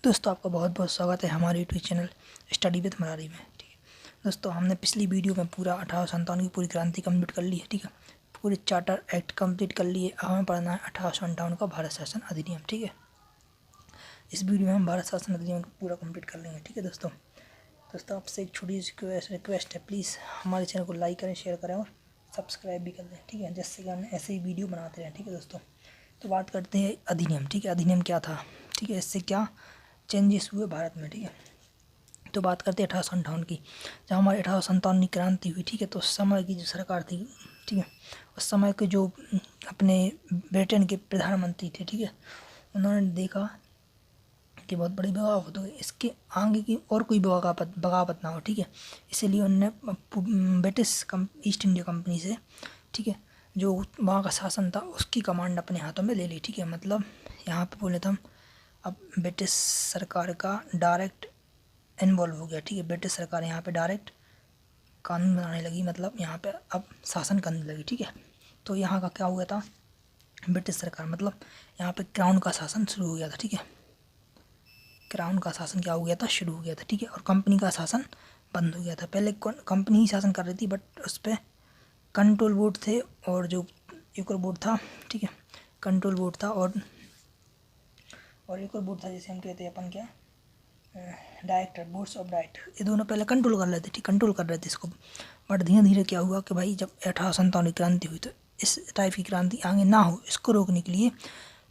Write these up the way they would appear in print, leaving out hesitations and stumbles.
दोस्तों आपका बहुत बहुत स्वागत है हमारे YouTube channel study with Merari में। ठीक है दोस्तों, हमने पिछली वीडियो में पूरा 1857 की पूरी क्रांति कंप्लीट कर ली है। ठीक है, पूरे चार्टर एक्ट कंप्लीट कर लिए। अब हमें पढ़ना है 1858 का भारत शासन अधिनियम। ठीक है, इस वीडियो में हम भारत शासन अधिनियम को पूरा कंप्लीट कर लेंगे। ठीक है दोस्तों, आपसे एक छोटी सी रिक्वेस्ट है, प्लीज़ हमारे चैनल को लाइक करें, शेयर करें और सब्सक्राइब भी कर दें। ठीक है, जिससे कि हम ऐसे ही वीडियो बनाते रहें। ठीक है दोस्तों, तो बात करते हैं अधिनियम। ठीक है, अधिनियम क्या था, ठीक है, इससे क्या चेंजेस हुए भारत में। ठीक है, तो बात करते हैं 1858 की, जब हमारी 1857 की क्रांति हुई। ठीक है, तो उस समय की जो सरकार थी, ठीक है, उस समय के जो अपने ब्रिटेन के प्रधानमंत्री थे, ठीक है, उन्होंने देखा कि बहुत बड़ी बगावत हो गई, इसके आगे की और कोई बगावत ना हो। ठीक है, इसीलिए उन्होंने ब्रिटिश ईस्ट इंडिया कंपनी से, ठीक है, जो वहाँ का शासन था उसकी कमांड अपने हाथों में ले ली। ठीक है, मतलब यहाँ पे बोले तो हम अब ब्रिटिश सरकार का डायरेक्ट इन्वॉल्व हो गया। ठीक है, ब्रिटिश सरकार यहाँ पे डायरेक्ट कानून बनाने लगी, मतलब यहाँ पे अब शासन करने लगी। ठीक है, तो यहाँ का क्या हुआ था, ब्रिटिश सरकार मतलब यहाँ पे क्राउन का शासन शुरू हो गया था। ठीक है, क्राउन का शासन क्या हो गया था, शुरू हो गया था। ठीक है, और कंपनी का शासन बंद हो गया था। पहले कंपनी ही शासन कर रही थी, बट उस पर कंट्रोल बोर्ड थे और जो एक और बोर्ड था, ठीक है, कंट्रोल बोर्ड था और एक और बोर्ड था जैसे हम कहते हैं अपन क्या, डायरेक्टर, बोर्ड्स ऑफ डायरेक्टर, ये दोनों पहले कंट्रोल कर रहे थे। ठीक, कंट्रोल कर रहे थे इसको, बट धीरे धीरे क्या हुआ कि भाई जब 1857 की क्रांति हुई तो इस टाइप की क्रांति आगे ना हो, इसको रोकने के लिए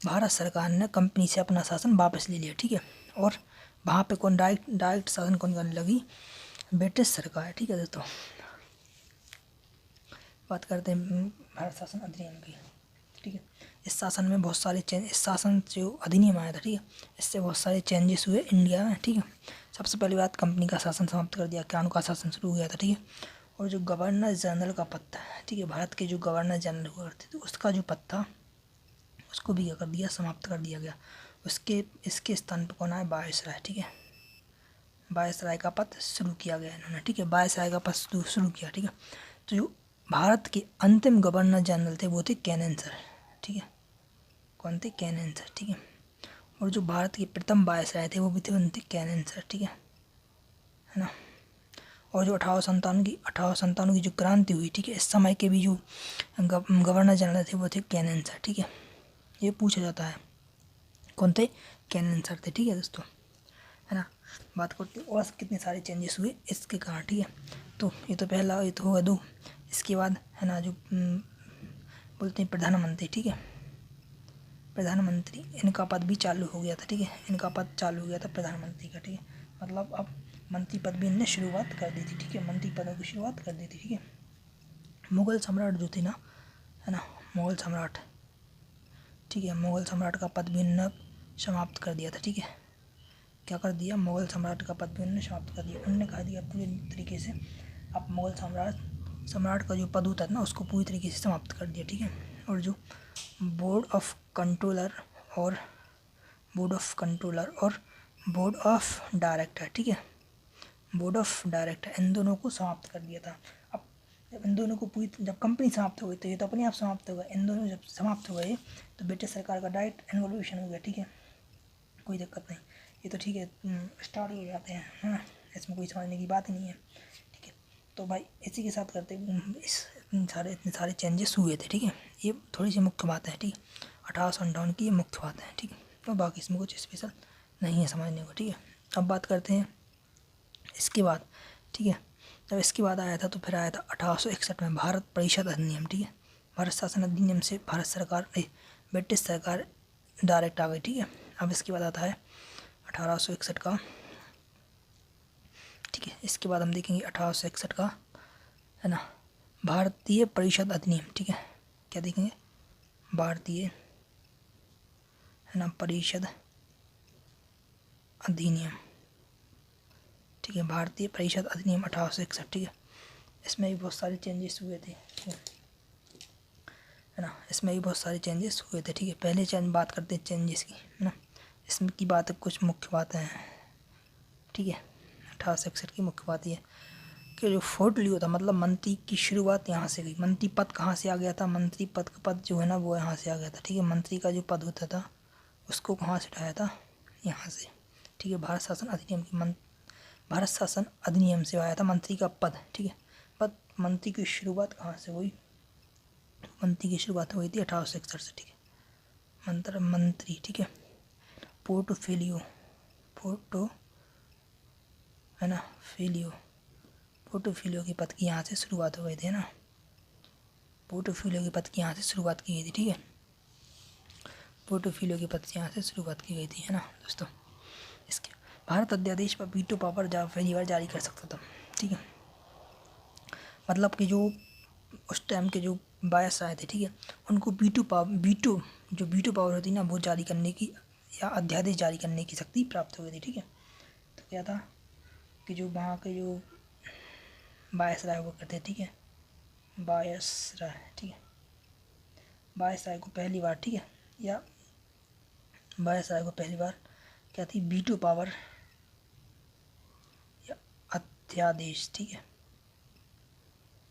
भारत सरकार ने कंपनी से अपना शासन वापस ले लिया। ठीक है, और वहाँ पे कौन डायरेक्ट शासन कौन करने लगी, ब्रिटिश सरकार। ठीक है दोस्तों, बात करते हैं भारत शासन अधिनियम की। ठीक है, इस शासन में बहुत सारे इस शासन जो अधिनियम आया था, ठीक है, इससे बहुत सारे चेंजेस हुए इंडिया में। ठीक है, सबसे पहली बात, कंपनी का शासन समाप्त कर दिया, क्राउन का शासन शुरू हो गया था। ठीक है, और जो गवर्नर जनरल का पद था, ठीक है, भारत के जो गवर्नर जनरल हुआ करते थे उसका जो पद था उसको भी क्या कर दिया, समाप्त कर दिया गया। इसके स्थान पर कौन आया, वायसराय। ठीक है, वायसराय का पद शुरू किया गया इन्होंने। ठीक है, वायसराय का पद शुरू किया। ठीक है, तो जो भारत के अंतिम गवर्नर जनरल थे वो थे कैनिंग सर। ठीक है, कौन थे, कैनिंग सर। ठीक है, और जो भारत के प्रथम वायसराय थे वो भी थे, उनके कैनिंग सर। ठीक है ना, और जो 1857 की जो क्रांति हुई, ठीक है, इस समय के भी जो गवर्नर जनरल थे वो थे कैनिंग सर। ठीक है, ये पूछा जाता है कौन थे, कैनिंग सर थे। ठीक है दोस्तों, है ना, बात करते और कितने सारे चेंजेस हुए इसके कारण। ठीक है, तो ये तो पहला, ये तो हुआ दो। इसके बाद है ना जो बोलते हैं प्रधानमंत्री। ठीक है, प्रधानमंत्री, इनका पद भी चालू हो गया था। ठीक है, इनका पद चालू हो गया था प्रधानमंत्री का। ठीक है, मतलब अब मंत्री पद भी इनने शुरुआत कर दी थी। ठीक है, मंत्री पदों की शुरुआत कर दी थी। ठीक है, मुग़ल सम्राट जो थे ना, है ना, मुग़ल सम्राट, ठीक है, मुग़ल सम्राट का पद भी इन्होंने समाप्त कर दिया था। ठीक है, क्या कर दिया, मुग़ल सम्राट का पद भी उन्होंने समाप्त कर दिया। उन्होंने कहा दिया पूरे तरीके से अब मुग़ल सम्राट का जो पद होता था ना उसको पूरी तरीके से समाप्त कर दिया। ठीक है, और जो बोर्ड ऑफ कंट्रोलर और बोर्ड ऑफ डायरेक्टर, ठीक है, बोर्ड ऑफ डायरेक्टर, इन दोनों को समाप्त कर दिया था। अब जब इन दोनों को जब कंपनी समाप्त हो गई तो ये तो अपने आप समाप्त हो गया। इन दोनों जब समाप्त हो गए तो ब्रिटिश सरकार का डायरेक्ट इन्वॉल्यूशन हो गया। ठीक है, कोई दिक्कत नहीं, ये तो ठीक है, स्टार्ट हो जाते हैं, है ना, इसमें कोई समझने की बात ही नहीं है। ठीक है, तो भाई इसी के साथ करते इतने सारे चेंजेस हुए थे। ठीक है, ये थोड़ी सी मुख्य बात है। ठीक है, 1857 की ये मुख्य बात है। ठीक है, तो बाकी इसमें कुछ स्पेशल नहीं है समझने को। ठीक है, अब बात करते हैं इसके बाद। ठीक है, जब इसके बाद आया था तो फिर आया था 1861 में भारत परिषद अधिनियम। ठीक है, भारत शासन अधिनियम से भारत सरकार ब्रिटिश सरकार डायरेक्ट आ गई। ठीक है, अब इसके बाद आता है 1861 का। ठीक है, इसके बाद हम देखेंगे 1861 का, है ना, भारतीय परिषद अधिनियम। ठीक है, क्या देखेंगे, भारतीय, है ना, परिषद अधिनियम। ठीक है, भारतीय परिषद अधिनियम 1861। ठीक है, इसमें भी बहुत सारे चेंजेस हुए थे, है ना, इसमें भी बहुत सारे चेंजेस हुए थे। ठीक है, पहले बात करते हैं चेंजेस की, है ना, इसमें की बात कुछ मुख्य बातें हैं। ठीक है, 1861 की मुख्य बात ये कि जो फोर्ट लियो था, मतलब मंत्री की शुरुआत यहाँ से गई। मंत्री पद कहाँ से आ गया था, मंत्री पद का पद जो है ना वो यहाँ से आ गया था। ठीक है, मंत्री का जो पद होता था उसको कहाँ से उठाया था, यहाँ से। ठीक ठीक है। भारत शासन अधिनियम से आया था मंत्री का पद, ठीक है। पद मंत्री की शुरुआत कहाँ से हुई? मंत्री की शुरुआत हुई थी 1861 से, ठीक है। मंत्री, ठीक है। पोर्टफोलियो है ना, पोर्टफोलियो के पद की यहाँ से शुरुआत हो गई थी, है ना। पोर्टफोलियो के पद की यहाँ से शुरुआत की गई थी, ठीक है। पोर्टफोलियो के पद से यहाँ से शुरुआत की गई थी, है ना दोस्तों। इसके भारत अध्यादेश पर वीटो पावर पहली बार जारी कर सकता था, ठीक है। मतलब कि जो उस टाइम के जो बायस आए थे, ठीक है, उनको वीटो पावर होती ना, वो जारी करने की या अध्यादेश जारी करने की शक्ति प्राप्त हो गई थी, ठीक है। तो क्या था कि जो वहाँ के जो बायस राय वो करते, ठीक है, बायस राय, ठीक है। बायस राय को पहली बार, ठीक है, या बायस राय को पहली बार क्या थी, वीटो पावर या अध्यादेश, ठीक है,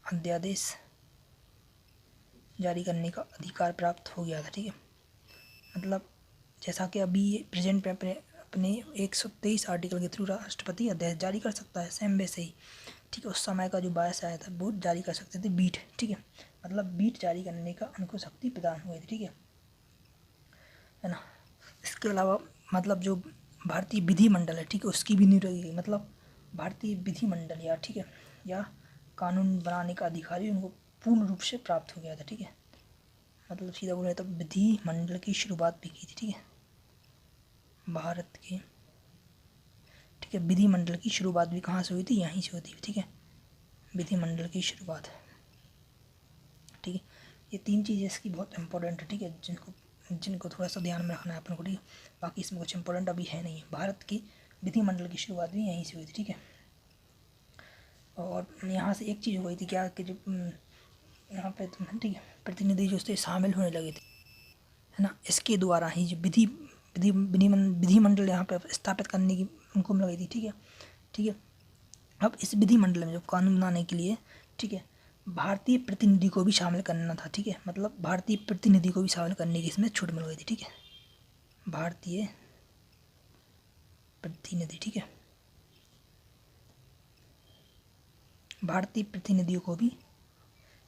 अध्यादेश जारी करने का अधिकार प्राप्त हो गया था, ठीक है। मतलब जैसा कि अभी प्रेजेंट में अपने 123 आर्टिकल के थ्रू राष्ट्रपति अध्यादेश जारी कर सकता है, सेम वैसे ही, ठीक है। उस समय का जो बायस आया था वो जारी कर सकते थे बीट, ठीक है। मतलब बीट जारी करने का उनको शक्ति प्रदान हुई थी, ठीक है ना। इसके अलावा मतलब जो भारतीय विधिमंडल है, ठीक है, उसकी भी नींव रखी गई। मतलब भारतीय विधिमंडल या, ठीक है, या कानून बनाने का अधिकारी उनको पूर्ण रूप से प्राप्त हो गया था, ठीक है। मतलब सीधा बोले तो विधिमंडल की शुरुआत भी की थी, ठीक है, भारत के, ठीक है। विधिमंडल की शुरुआत भी कहाँ से हुई थी? यहीं से हुई थी, ठीक है, विधिमंडल की शुरुआत, ठीक है। ये तीन चीज़ें इसकी बहुत इंपॉर्टेंट है, ठीक है, जिनको थोड़ा सा ध्यान में रखना है अपन को, ठीक है। बाकी इसमें कुछ इंपॉर्टेंट अभी है नहीं। भारत की विधिमंडल की शुरुआत भी यहीं से हुई थी, ठीक है। और यहाँ से एक चीज़ हो गई थी क्या कि जो यहाँ पे, ठीक है, प्रतिनिधि जो उससे शामिल होने लगे थे, है ना, इसके द्वारा ही जो विधिमंडल यहाँ पे स्थापित करने की उनको मिल गई थी, ठीक है, ठीक है। अब इस विधिमंडल में जो कानून बनाने के लिए, ठीक है, भारतीय प्रतिनिधि को भी शामिल करना था, ठीक है। मतलब भारतीय प्रतिनिधि को भी शामिल करने की इसमें छूट मिल गई थी, ठीक है, भारतीय प्रतिनिधि, ठीक है, भारतीय प्रतिनिधियों को भी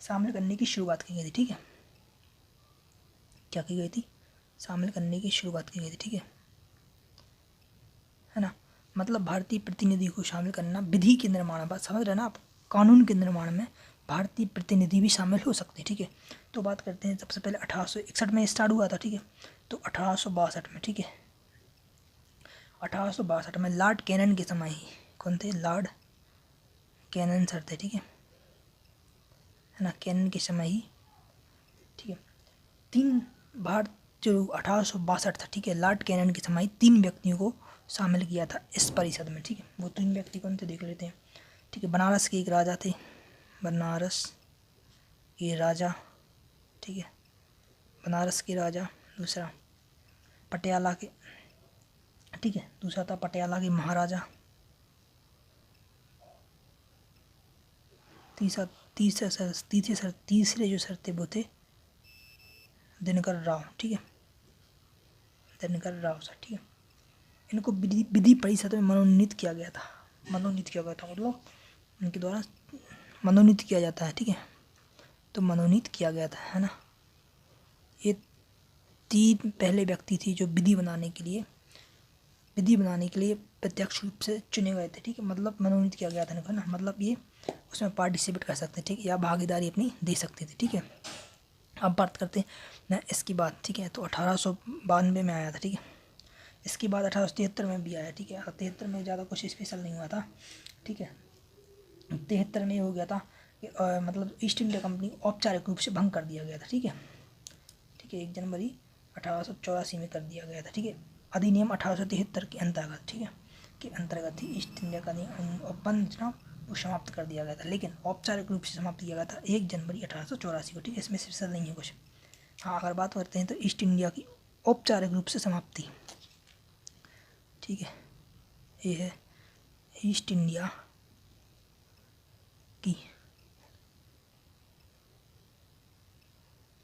शामिल करने की शुरुआत की गई थी, ठीक है। क्या की गई थी? शामिल करने की शुरुआत की गई थी, ठीक है ना। मतलब भारतीय प्रतिनिधि को शामिल करना विधि के निर्माण, बात समझ रहे ना आप, कानून के निर्माण में भारतीय प्रतिनिधि भी शामिल हो सकते हैं, ठीक है। तो बात करते हैं सबसे पहले 1861 में स्टार्ट हुआ था, ठीक है। तो 1862 में, ठीक है, 1862 में लॉर्ड कैनन के समय ही, कौन थे? लॉर्ड कैनन सर थे, ठीक है ना, कैनन के समय ही, ठीक है। तीन भारत जो 1862 था, ठीक है, लॉर्ड कैनन के समय 3 व्यक्तियों को शामिल किया था इस परिषद में, ठीक है। वो 3 व्यक्ति कौन थे देख लेते हैं, ठीक है। बनारस के एक राजा थे, बनारस के राजा, ठीक है, बनारस के राजा। दूसरा पटियाला के, ठीक है, दूसरा था पटियाला के महाराजा। तीसरे जो सर थे वो थे दिनकर राव, ठीक है, दिनकर राव सर, ठीक है। इनको विधि परिषद में मनोनीत किया गया था, मतलब उनके द्वारा मनोनीत किया जाता है, ठीक है। तो मनोनीत किया गया था, है ना। ये 3 पहले व्यक्ति थी जो विधि बनाने के लिए प्रत्यक्ष रूप से चुने गए थे, ठीक है। मतलब मनोनीत किया गया था इनको, है ना। मतलब ये उसमें पार्टिसिपेट कर सकते, ठीक है, या भागीदारी अपनी दे सकते थे, ठीक है। अब बात करते हैं ना इसकी बात, ठीक है। तो 1892 में आया था, ठीक है। इसके बाद 1873 में भी आया, ठीक है। 73 में ज़्यादा कुछ स्पेशल नहीं हुआ था, ठीक है। 73 में हो गया था कि मतलब ईस्ट इंडिया कंपनी को औपचारिक रूप से भंग कर दिया गया था, ठीक है, ठीक है। 1 जनवरी 1884 में कर दिया गया था, ठीक है। अधिनियम 1873 के अंतर्गत, ठीक है, के अंतर्गत ही ईस्ट इंडिया का बंद ना वो समाप्त कर दिया गया था, लेकिन औपचारिक रूप से समाप्त किया गया था 1 जनवरी 1884 को, ठीक है। इसमें स्पेशल नहीं है कुछ। हाँ, अगर बात करते हैं तो ईस्ट इंडिया की औपचारिक रूप से समाप्ति, ठीक है, ये है ईस्ट इंडिया की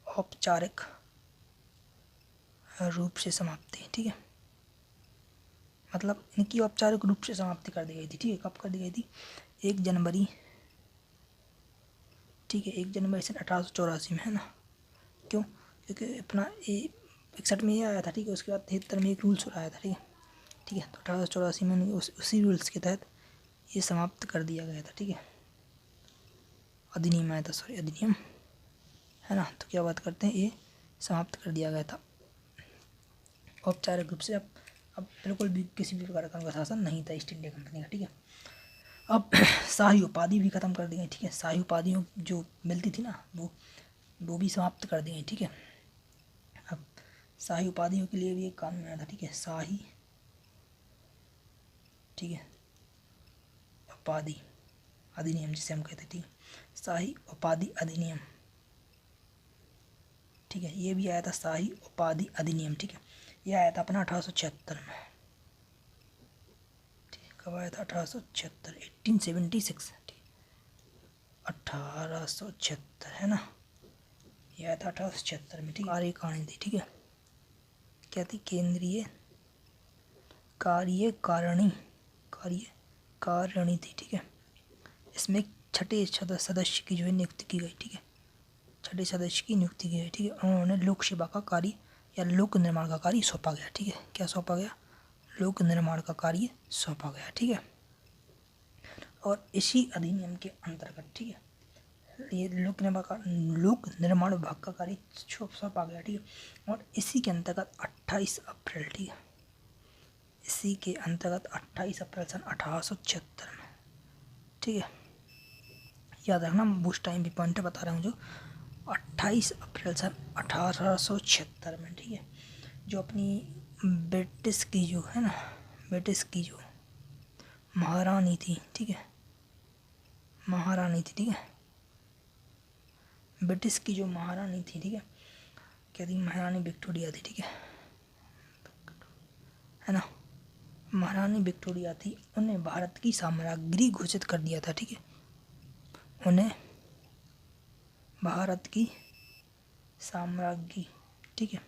औपचारिक रूप से समाप्ति, ठीक है। मतलब इनकी औपचारिक रूप से समाप्ति कर दी गई थी, ठीक है। कब कर दी गई थी? 1 जनवरी, ठीक है, 1 जनवरी सन 1884 में, है ना। क्यों? क्योंकि अपना 61 में ये आया था, ठीक है। उसके बाद 73 में एक रूल्स आया था, ठीक है, ठीक है। तो 1884 में उसी रूल्स के तहत ये समाप्त कर दिया गया था, ठीक है। अधिनियम आया था, सॉरी, अधिनियम, है ना। तो क्या बात करते हैं, ये समाप्त कर दिया गया था औपचारिक रूप से। अब बिल्कुल भी किसी भी प्रकार का उनका शासन नहीं था ईस्ट इंडिया कंपनी का, ठीक है। अब शाही उपाधि भी ख़त्म कर दी गई, ठीक है। शाही उपाधियों जो मिलती थी ना, वो भी समाप्त कर दी गई, ठीक है। अब शाही उपाधियों के लिए भी एक कानून आया था, ठीक है, शाही, ठीक है, उपाधि अधिनियम जिसे हम कहते, ठीक है, शाही उपाधि अधिनियम, ठीक है। ये भी आया था शाही उपाधि अधिनियम, ठीक है। ये आया था अपना 1876 में, ठीक है। कब आया था? 1876, 1876, ठीक है, 1876, है ना। ये आया था 1876 में, ठीक है। कार्यकारिणी थी, ठीक है। क्या थी? केंद्रीय कार्यकारिणी थी, ठीक है। इसमें 6ठे सदस्य की जो है नियुक्ति की गई, ठीक है। 6ठे सदस्य की नियुक्ति की गई, ठीक है। उन्होंने लोक सेवा का कार्य या लोक निर्माण का कार्य सौंपा गया, ठीक है। क्या सौंपा गया? लोक निर्माण का कार्य सौंपा गया, ठीक है। और इसी अधिनियम के अंतर्गत, ठीक है, ये लोक निर्माण विभाग का कार्य सौंपा गया, ठीक है। और इसी के अंतर्गत 28 अप्रैल, ठीक है, इसी के अंतर्गत 28 अप्रैल सन 1876 में, ठीक है। याद रखना, उस टाइम भी पॉइंट बता रहा हूँ जो 28 अप्रैल सन 1876 में, ठीक है, जो अपनी ब्रिटिश की जो है ना, ब्रिटिश की जो महारानी थी, ठीक है, महारानी थी, ठीक है, ब्रिटिश की जो महारानी थी, ठीक है, क्या थी? महारानी विक्टोरिया थी, ठीक है ना। महारानी विक्टोरिया थी, उन्हें भारत की साम्राज्ञी घोषित कर दिया था, ठीक है। उन्हें भारत की साम्राज्ञी, ठीक है,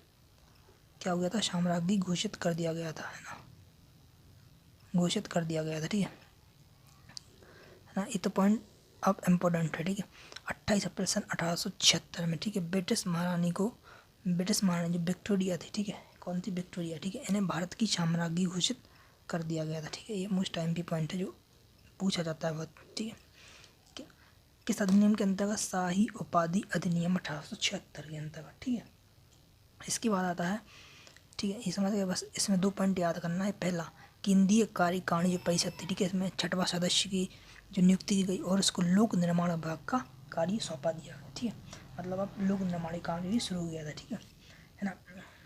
क्या हो गया था? साम्राज्ञी घोषित कर दिया गया था, है ना, घोषित कर दिया गया था, ठीक है ना। ये तो पॉइंट अब इम्पोर्टेंट है, ठीक है। 28 अप्रैल सन 1876 में, ठीक है, ब्रिटिश महारानी जो विक्टोरिया थी, ठीक है, कौन थी? विक्टोरिया, ठीक है, इन्हें भारत की साम्राज्ञी घोषित कर दिया गया था, ठीक है। ये मोस्ट टाइम की पॉइंट है जो पूछा जाता है बहुत, ठीक है। किस अधिनियम के अंतर्गत? शाही उपाधि अधिनियम 1876 के अंतर्गत, ठीक है। इसके बाद आता है, ठीक है, ये समझ गए। बस इसमें 2 पॉइंट याद करना है। पहला, केंद्रीय कार्यकारिणी जो परिषद थी, ठीक है, इसमें 6वां सदस्य की जो नियुक्ति की गई और इसको लोक निर्माण विभाग का कार्य सौंपा दिया गया, ठीक है। मतलब अब लोक निर्माण कार्य भी शुरू हो गया था, ठीक है ना।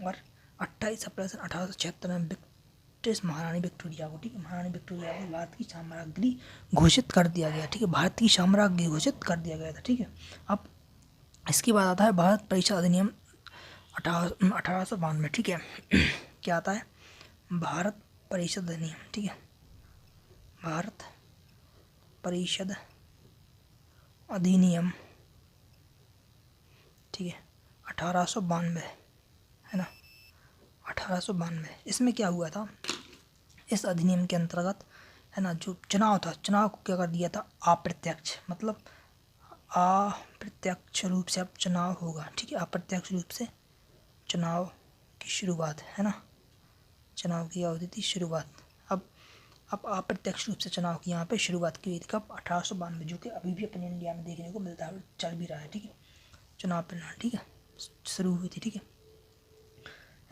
और 28 अप्रैल सन 1876 में ब्रिटिश महारानी विक्टोरिया को, ठीक है, महारानी विक्टोरिया को भारत की साम्राज्ञी घोषित कर दिया गया, ठीक है, भारत की साम्राज्ञी घोषित कर दिया गया था, ठीक है। अब इसके बाद आता है भारत परिषद अधिनियम 1892, ठीक है। क्या आता है? भारत परिषद अधिनियम, ठीक है, भारत परिषद अधिनियम, ठीक है, 1892, है ना, 1892। इसमें क्या हुआ था? इस अधिनियम के अंतर्गत, है ना, जो चुनाव था, चुनाव को क्या कर दिया था? अप्रत्यक्ष, मतलब अप्रत्यक्ष रूप से अब चुनाव होगा, ठीक है, अप्रत्यक्ष रूप से चुनाव की शुरुआत, है ना, चुनाव की होती थी शुरुआत। अब अप्रत्यक्ष रूप से चुनाव की यहाँ पे शुरुआत की गई थी कब? 1892, जो कि अभी भी अपने इंडिया में देखने को मिलता है, चल भी रहा है, ठीक है, चुनाव प्रणाली, ठीक है, शुरू हुई थी, ठीक है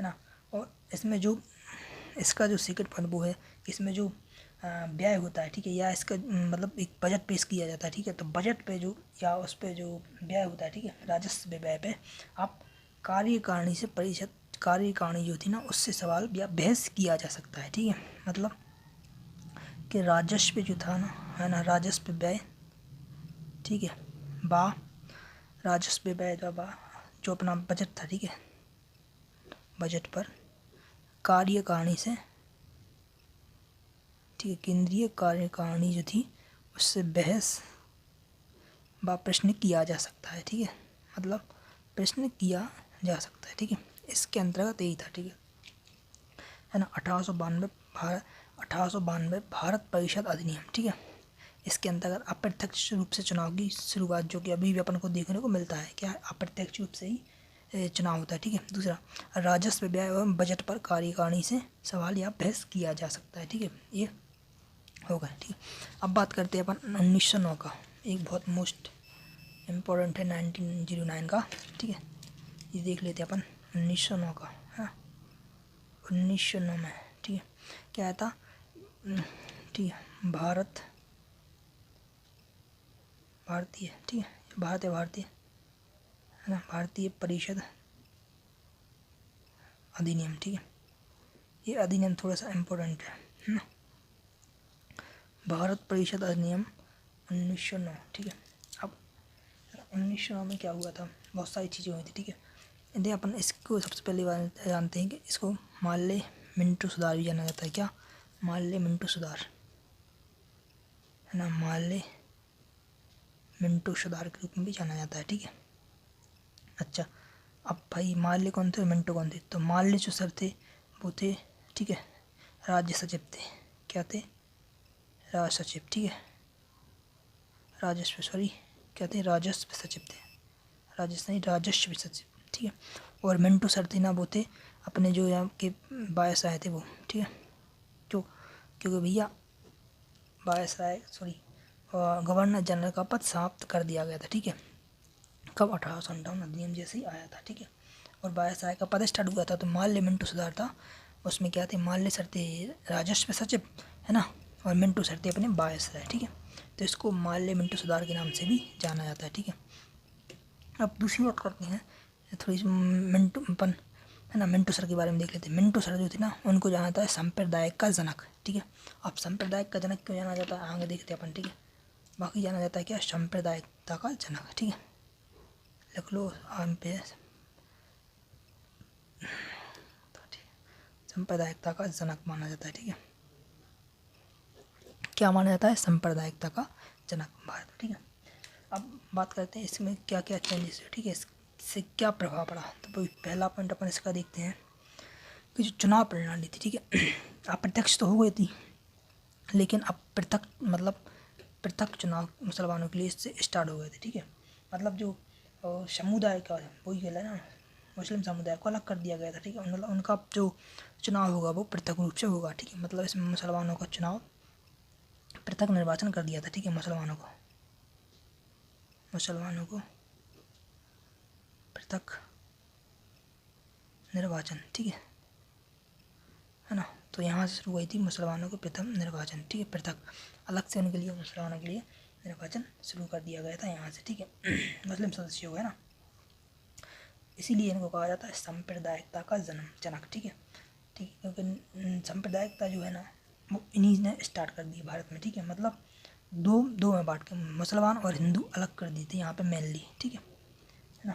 ना। और इसमें जो इसका जो सेकंड पॉइंट वो है कि इसमें जो व्यय होता है, ठीक है, या इसका मतलब एक बजट पेश किया जाता है, ठीक है। तो बजट पे जो या उस पे जो व्यय होता है, ठीक है, राजस्व व्यय पे आप कार्यकारिणी से परिषद कार्यकारिणी जो थी ना, उससे सवाल या बहस किया जा सकता है, ठीक है। मतलब कि राजस्व जो था ना, है ना, राजस्व व्यय, ठीक है, बा राजस्व व्यय जो अपना बजट था, ठीक है, बजट पर कार्यकारिणी से, ठीक है, केंद्रीय कार्यकारिणी जो थी उससे बहस व प्रश्न किया जा सकता है, ठीक है, मतलब प्रश्न किया जा सकता है, ठीक है। इसके अंतर्गत यही था, ठीक है ना। 1892 भारत 1892 भारत परिषद अधिनियम, ठीक है। इसके अंतर्गत अप्रत्यक्ष रूप से चुनाव की शुरुआत, जो कि अभी भी अपन को देखने को मिलता है, क्या अप्रत्यक्ष रूप से ही चुनाव होता है, ठीक है। दूसरा, राजस्व, व्यय एवं बजट पर कार्यकारिणी से सवाल या बहस किया जा सकता है, ठीक है। ये होगा, ठीक है। अब बात करते हैं अपन 1909 का, एक बहुत मोस्ट इम्पोर्टेंट है 1909 का, ठीक है। ये देख लेते हैं अपन 1909 का, हाँ 1909 में, ठीक है, क्या था, ठीक है, भारतीय, ठीक है, भारतीय है ना, भारतीय परिषद अधिनियम, ठीक है। ये अधिनियम थोड़ा सा इम्पोर्टेंट है ना, भारत परिषद अधिनियम 1909, ठीक है। अब 1909 में क्या हुआ था, बहुत सारी चीज़ें हुई थी, ठीक है। यदि अपन इसको सबसे पहली बार जानते हैं कि इसको माल्ले मिंटो सुधार भी जाना जाता है, क्या, माल्ले मिंटो सुधार है ना, माल्ले मिंटो सुधार के रूप में भी जाना जाता है, ठीक है। अच्छा, अब भाई माल्य कौन थे और मिंटो कौन थे, तो माल्य जो सर थे वो थे, ठीक है, राज्य सचिव थे, क्या थे, राज सचिव, ठीक है, राजस्व सचिव थे, राजस्व सचिव, ठीक है। और मिंटो सर थे ना, वो थे अपने जो यहाँ के वायसराय थे वो, ठीक है, क्योंकि भैया वायसराय गवर्नर जनरल का पद समाप्त कर दिया गया था, ठीक है, कब 1858 अधिनियम जैसे ही आया था, ठीक है। और वायसराय का पद स्टार्ट हुआ था, तो माल्य मिंटो सुधार था, उसमें क्या थे, माल्य सर थे राजस्व सचिव है ना, और मिंटो सर थे अपने वायसराय, ठीक है। तो इसको माल्य मिंटो सुधार के नाम से भी जाना जाता है, ठीक है। अब दूसरी बात करते हैं थोड़ी मिंटो अपन है ना, मिंटो सर के बारे में देख लेते हैं। मिंटो सर जो थे ना, उनको जाना जाता है सांप्रदायिक का जनक, ठीक है। अब सांप्रदायिक का जनक क्यों जाना जाता है आगे देखते हैं अपन, ठीक है। बाकी जाना जाता है क्या, सांप्रदायिकता का जनक, ठीक है, लिख लो आम पे, सांप्रदायिकता का जनक माना जाता है, ठीक है। क्या माना जाता है, सांप्रदायिकता का जनक भारत, ठीक है। अब बात करते हैं इसमें क्या क्या चेंजेस है, ठीक है, इससे क्या प्रभाव पड़ा। तो पहला पॉइंट अपन इसका देखते हैं कि जो चुनाव प्रणाली थी, ठीक है, अप्रत्यक्ष तो हो गई थी, लेकिन अब पृथक चुनाव मुसलमानों के लिए इससे स्टार्ट हो गए थे, ठीक है। मतलब जो समुदाय का वही कहला ना, मुस्लिम समुदाय को अलग कर दिया गया था, ठीक है। मतलब उनका जो चुनाव होगा वो पृथक रूप से होगा, ठीक है। मतलब इसमें मुसलमानों का चुनाव पृथक निर्वाचन कर दिया था, ठीक है, मुसलमानों को पृथक निर्वाचन, ठीक है ना। तो यहाँ से शुरू हुई थी मुसलमानों को प्रथम निर्वाचन, ठीक है, पृथक अलग से उनके लिए, मुसलमानों के लिए निर्वाचन शुरू कर दिया गया था यहाँ से, ठीक है, मुस्लिम सदस्यों को, है ना। इसीलिए इनको कहा जाता है सांप्रदायिकता का जनक, ठीक है, क्योंकि सांप्रदायिकता जो है ना वो इन्हीं ने स्टार्ट कर दी भारत में, ठीक है। मतलब दो में बांट के मुसलमान और हिंदू अलग कर दी थी यहाँ पे मेनली, ठीक है ना।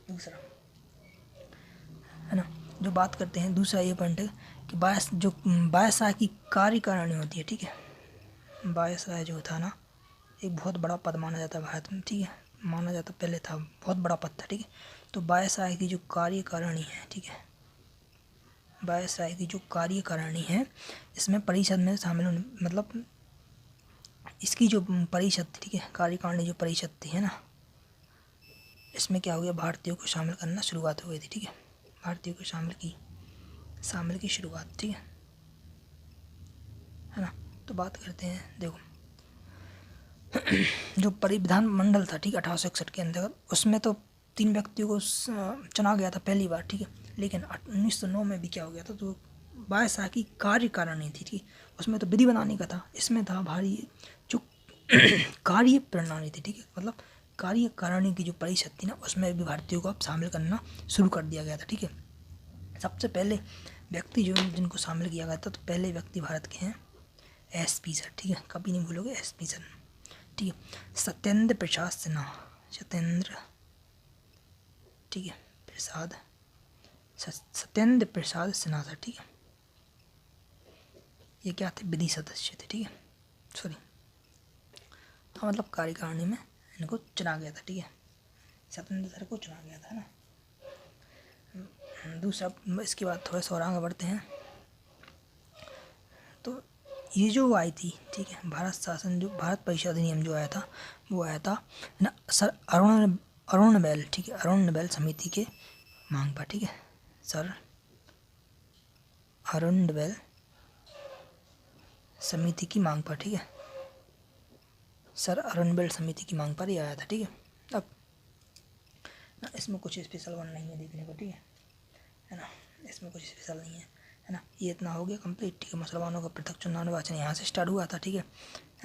दूसरा है ना, जो बात करते हैं दूसरा ये पॉइंट है कि वायसराय की कार्यकारिणी होती है, ठीक है। वायसराय जो था ना, एक बहुत बड़ा पद माना जाता है भारत में, ठीक है, माना जाता पहले था, बहुत बड़ा पद था, ठीक है। तो वायसराय की जो कार्यकारिणी है, ठीक है, वायसराय की जो कार्यकारिणी है, इसमें परिषद में शामिल होने, मतलब इसकी जो परिषद थी, ठीक है, कार्यकारिणी जो परिषद थी, है ना, इसमें क्या हो गया, भारतीयों को शामिल करना शुरुआत हो गई थी, ठीक है, भारतीयों को शामिल की शुरुआत, ठीक है ना। तो बात करते हैं, देखो जो परिविधान मंडल था, ठीक है, 1861 के अंतर्गत, उसमें तो 3 व्यक्तियों को चुना गया था पहली बार, ठीक है। लेकिन 1909 में भी क्या हो गया था, तो वायसराय की कार्यकारिणी थी, ठीक, उसमें तो विधि बनाने का था, इसमें था भारी जो कार्य प्रणाली थी, ठीक है, मतलब कार्यकारिणी की जो परिषद थी ना, उसमें भी भारतीयों को अब शामिल करना शुरू कर दिया गया था, ठीक है। सबसे पहले व्यक्ति जो जिनको शामिल किया गया था, तो पहले व्यक्ति भारत के हैं SP सर, ठीक है, कभी नहीं भूलोगे SP सर, ठीक है, सत्येंद्र प्रसाद सिन्हा, ठीक है, सत्येंद्र प्रसाद सिन्हा सर, ठीक है। ये क्या थे, विधि सदस्य थे, ठीक है, सॉरी, तो मतलब कार्यकारिणी में इनको चुना गया था, ठीक है, सत्येंद्र सर को चुना गया था ना। दूसरा, इसके बाद थोड़ा सा और आगे बढ़ते हैं, तो ये जो आई थी, ठीक है, भारत शासन जो भारत परिषद अधिनियम जो आया था वो आया था ना सर अरुण नोबेल, ठीक है, अरुण नोबेल समिति के मांग पर, ठीक है, सर अरुण नोबेल समिति की मांग पर, ठीक है, सर अरुण नोबेल समिति की मांग पर ही आया था, ठीक है। अब ना इसमें कुछ स्पेशल वन नहीं है देखने को, ठीक है ना, इसमें कुछ स्पेशल नहीं है ना। ये इतना हो गया कंप्लीट, ठीक है। मुसलमानों का पृथक चुनाव निर्वाचन यहाँ से स्टार्ट हुआ था, ठीक है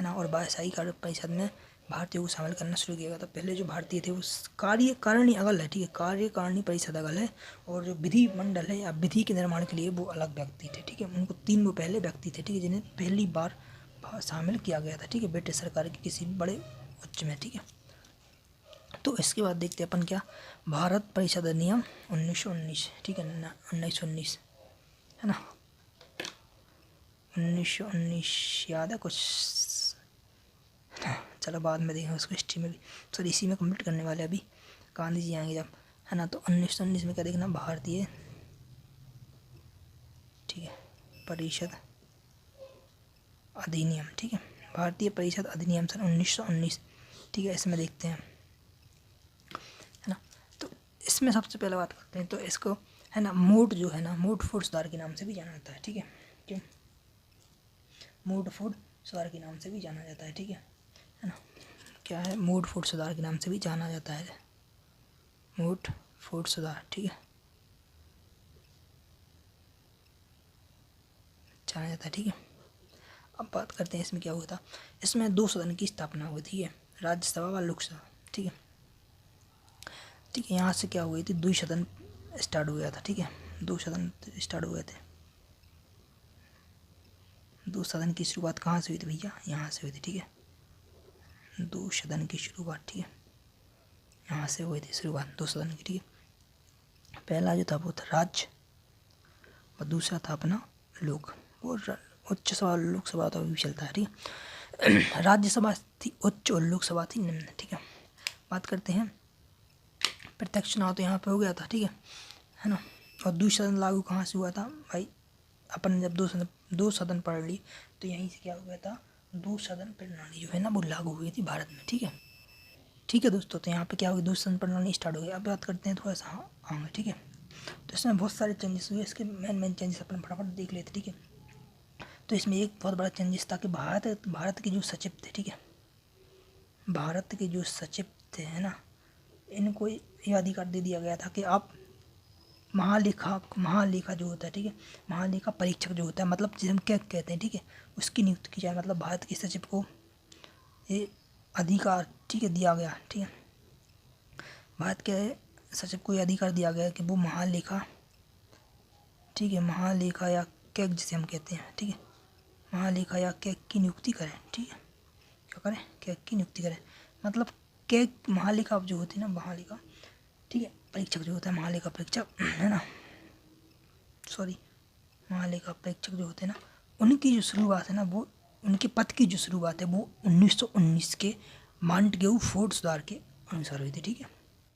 ना। और 22 कार्य परिषद में भारतीयों को शामिल करना शुरू किया गया था। पहले जो भारतीय थे उस कार्यकारिणी अलग है, ठीक है, कार्यकारिणी परिषद अलग है, और जो विधि मंडल है या विधि के निर्माण के लिए वो अलग व्यक्ति थे, ठीक है। उनको 3 वो पहले व्यक्ति थे, ठीक है, जिन्हें पहली बार शामिल किया गया था, ठीक है, ब्रिटिश सरकार के किसी बड़े उच्च में, ठीक है। तो इसके बाद देखते हैं अपन क्या, भारत परिषद अधिनियम 1919, ठीक है ना, 1919 है ना, 1919 याद है कुछ, चलो बाद में देखेंगे उसको हिस्ट्री में भी, सॉरी इसी में कंप्लीट करने वाले अभी गांधी जी आएंगे जब, है ना। तो 1919 में क्या देखना, भारतीय, ठीक है, परिषद अधिनियम, ठीक है, भारतीय परिषद अधिनियम सन 1919, ठीक है। इसमें देखते हैं, है ना। तो इसमें सबसे पहले बात करते हैं, तो इसको है ना मोट जो है ना, मोट फूड सुधार के नाम से भी जाना जाता है, ठीक है, क्यों, मोट फूड सुधार के नाम से भी जाना जाता है, ठीक है ना। क्या है, मोट फूड सुधार के नाम से भी जाना जाता है, मोट फूड सुधार, ठीक है, जाना जाता है, ठीक है। अब बात करते हैं इसमें क्या हुआ था। इसमें 2 सदन की स्थापना हुई थी, राज्यसभा व लोकसभा, ठीक है, ठीक है। यहाँ से क्या हुई थी, 2 सदन स्टार्ट हो गया था, ठीक है, 2 सदन स्टार्ट हुए थे। 2 सदन की शुरुआत कहाँ से हुई थी भैया, यहाँ से हुई थी, ठीक है, 2 सदन की शुरुआत, ठीक है, यहाँ से हुई थी शुरुआत 2 सदन की, ठीक है। पहला जो था वो था राज्य, और दूसरा था अपना लोक, वो उच्च सभा लोकसभा तो भी चलता है, ठीक है। राज्यसभा थी उच्च और लोकसभा थी निम्न, ठीक है। बात करते हैं प्रत्यक्ष चुनाव, तो यहाँ पे हो गया था, ठीक है ना। और दूसरा सदन लागू कहाँ से हुआ था भाई, अपन जब 2 सदन पढ़ ली तो यहीं से क्या हो गया था, 2 सदन प्रणाली जो है ना वो लागू हुई थी भारत में, ठीक है, ठीक है दोस्तों। तो यहाँ पे क्या हो गया, 2 सदन प्रणाली स्टार्ट हो गई। अब बात करते हैं थोड़ा सा आगे, ठीक है। तो इसमें बहुत सारे चेंजेस हुए, इसके मेन चेंजेस अपन फटाफट देख लेते, ठीक है। तो इसमें एक बहुत बड़ा चेंजेस था कि भारत के जो सचिव थे, ठीक है, भारत के जो सचिव थे, है ना, इनको ये अधिकार दे दिया गया था कि आप महालेखा जो होता है, ठीक है, महालेखा परीक्षक जो होता है, मतलब जिसे हम क्या कहते हैं, ठीक है, उसकी नियुक्ति की जाए। मतलब भारत के सचिव को ये अधिकार, ठीक है, दिया गया, ठीक है, भारत के सचिव को ये अधिकार दिया गया कि वो महालेखा, ठीक है, महालेखा या कैग जिसे हम कहते हैं, ठीक है, महालेखा या कैग की नियुक्ति करें, ठीक है, क्या करें, कैग की नियुक्ति करें। मतलब कैग महालेखा जो होती है ना, महालेखा, ठीक है, परीक्षक जो होता है, महालेखा परीक्षक, है ना, सॉरी, महालेखा परीक्षक जो होते हैं ना, उनकी जो शुरुआत है ना, वो उनके पद की जो शुरुआत है वो 1919 के माउंटेग्यू फोर्ड सुधार के अनुसार हुई थी, ठीक है,